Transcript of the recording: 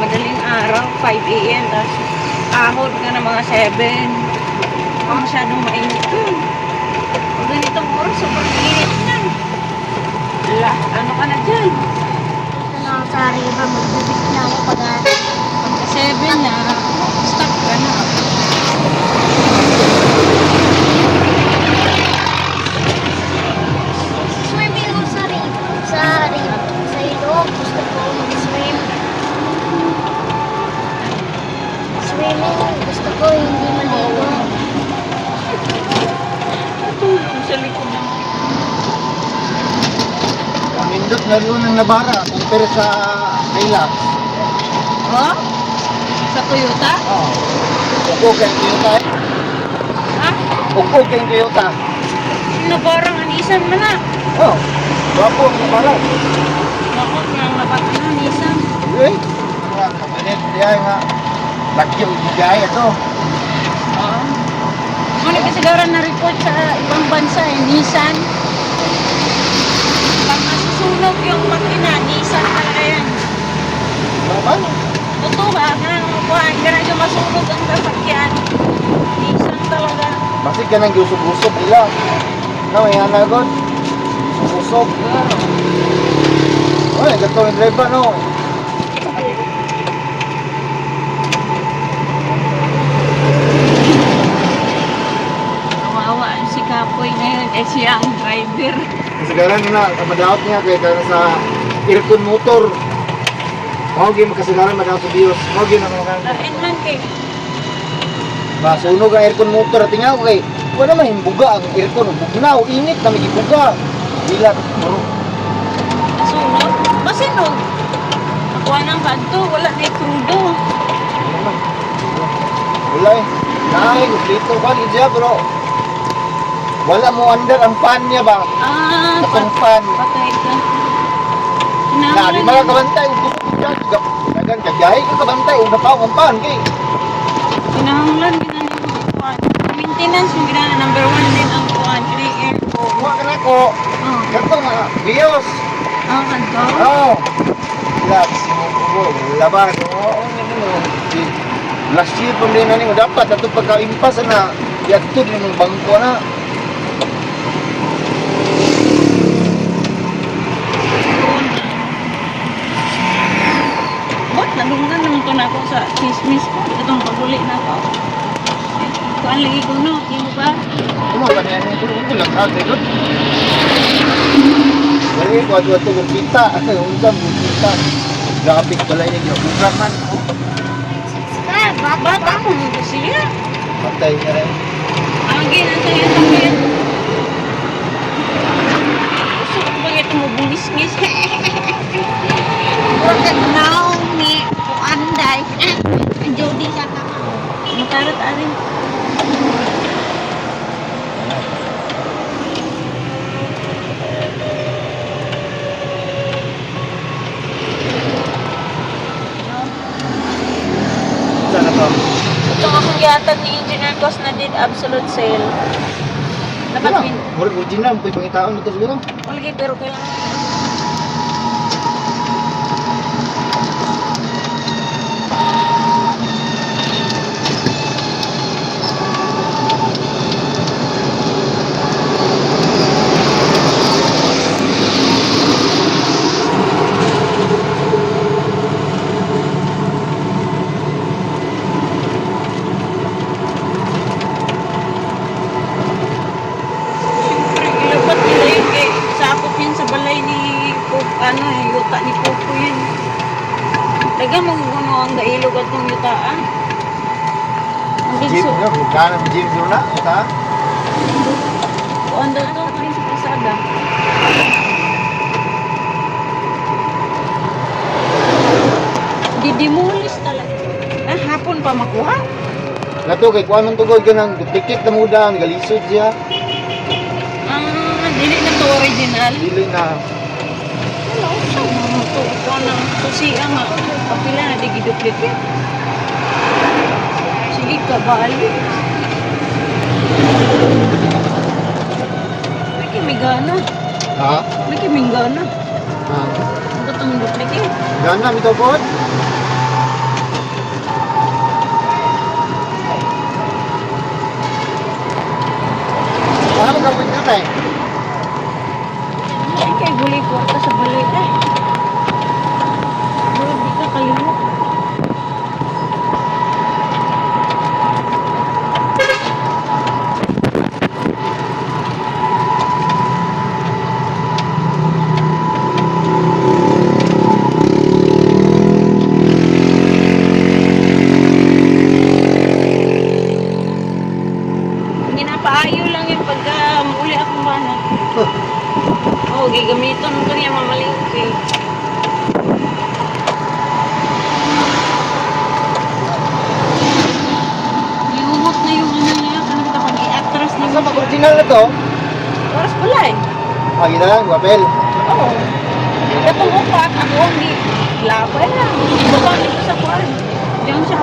madaling araw, 5 AM, tapos ahod ka na mga 7. Masyadong mainit yun. Pag ganitong oras, sobrang init na. Ano ka na dyan? Ito na ako sa riba, magbibit na ako pag 7 na, stop ka na. swimming ako sa riba. Sa ilog, gusto ko mag-swim. Swimming, gusto ko hindi maligo. Natulog sa likod ng Nindot na rin ng nabara kumpara sa Hilux. oh? Sa Toyota? Oo. Ukog kayong Toyota eh. Ha? Ukog kayong Toyota. Nabarang anisan man na. Oo. Wapo ang nabara. Bakit nga nabat na anisan? Eh. Wala ka ganit diya nga. Bagyong bigay ito. Oo. Ano kasagaran na report sa ibang bansa eh, Nissan. Pag nasusunog yung makina, Nissan talaga yan. Baban. Totoo ba? Ganun upuan, ganun yung masunog ang sasakyan. Nissan talaga. Basig ka nang gusog-gusog nila. Na may hanagod. Gusog. Oy, gato yung driver no. Kawawa si Kapoy ngayon, eh siya ang driver. Kasagaran na, madaot niya kaya kaya sa aircon motor. Mawagin makasagaran madaot sa BIOS. Mawagin ang mga Lain man kay. masunog ang aircon motor. Tingnan ko kay, wala naman himbuga ang aircon. Bugnaw, init na may ibuga. Dilat, bro. Nasunog? Masinog. Nakuha ng kanto, wala na krudo. Wala eh. Naay, gusto ba ni Jia bro? Wala mo under ang fan niya ba? Ah, Atong fan. patay ka. Na, di ba kabantay? Gusto ko dyan. Dagan, kagahay ka kabantay. Una pa ang fan kay. Pinahanglan, ginanong ang kuhan. Maintenance, yung ginanong number 1 din ang kuhan. Clean air ko. Kuha ka na ko. Oh, Ganto nga, BIOS. kanto. Oo. Relax. Laban. Oo, last year pa din na nimo dapat ato pagka-impas na yadto din ng bangko na. Ba't nalunggan naman ko na ako sa chismis ko. Itong paguli na ako. Kuhan lagi ko no, di mo ba? Ano ba na yan? Ito lang ka, tayo. Dali ko ato kung kita. Undang mo kita. Lapit pala yun yung programan. Bata mo mo siya. Patay na rin. Ang ginantay ang sakit. Gusto ko ba ito mo bulis-ngis? Now, me, kuanday. Jody sa kama. Matarat arin. Sana to? Ito akong yatag ni Engineer Cos na did absolute sale. Dapat Wala. win. Murag original. May pangitaon dito siguro. Malagi pero kaya ilapat nila yun kay sakop yun sa balay ni yuta ni Popo yun. Taga maguguno ang gailog at ng yutaan. Ang Jeep bigso. na. Bukana ng jeep doon na. Ita. Kuan daw to pa rin sa kalsada. Didimulis talaga. Ah, hapon pa makuha. Nato kay kuan man tugod ka ng tikit na muda. Nagalisod siya. Ah, dili na to original. Dili na. Wala ko siya. Ito, ito na. Susiya nga. Kapila na digiduplikit. Sige ka, bali. May kimigana. Ha? May kimigana. Ha? Ang batong duplikit. Gana mi to pod. Ano ka mo na eh? Ay, kay gulay kwarta sa balay eh. Wala, di ka kalimot. Ginapaayo lang yung pagka muli akong bana. Oo, gigamiton ko niya mamalingki. Iumot na yung ano niya, kanang kapag i-atras na Asa pag original na to? oras pala eh. Ah, yun na, guwapel. Oo. Katong upat, ako ang di labay lang. Ibaba dito sa kuwan. Diyan siya.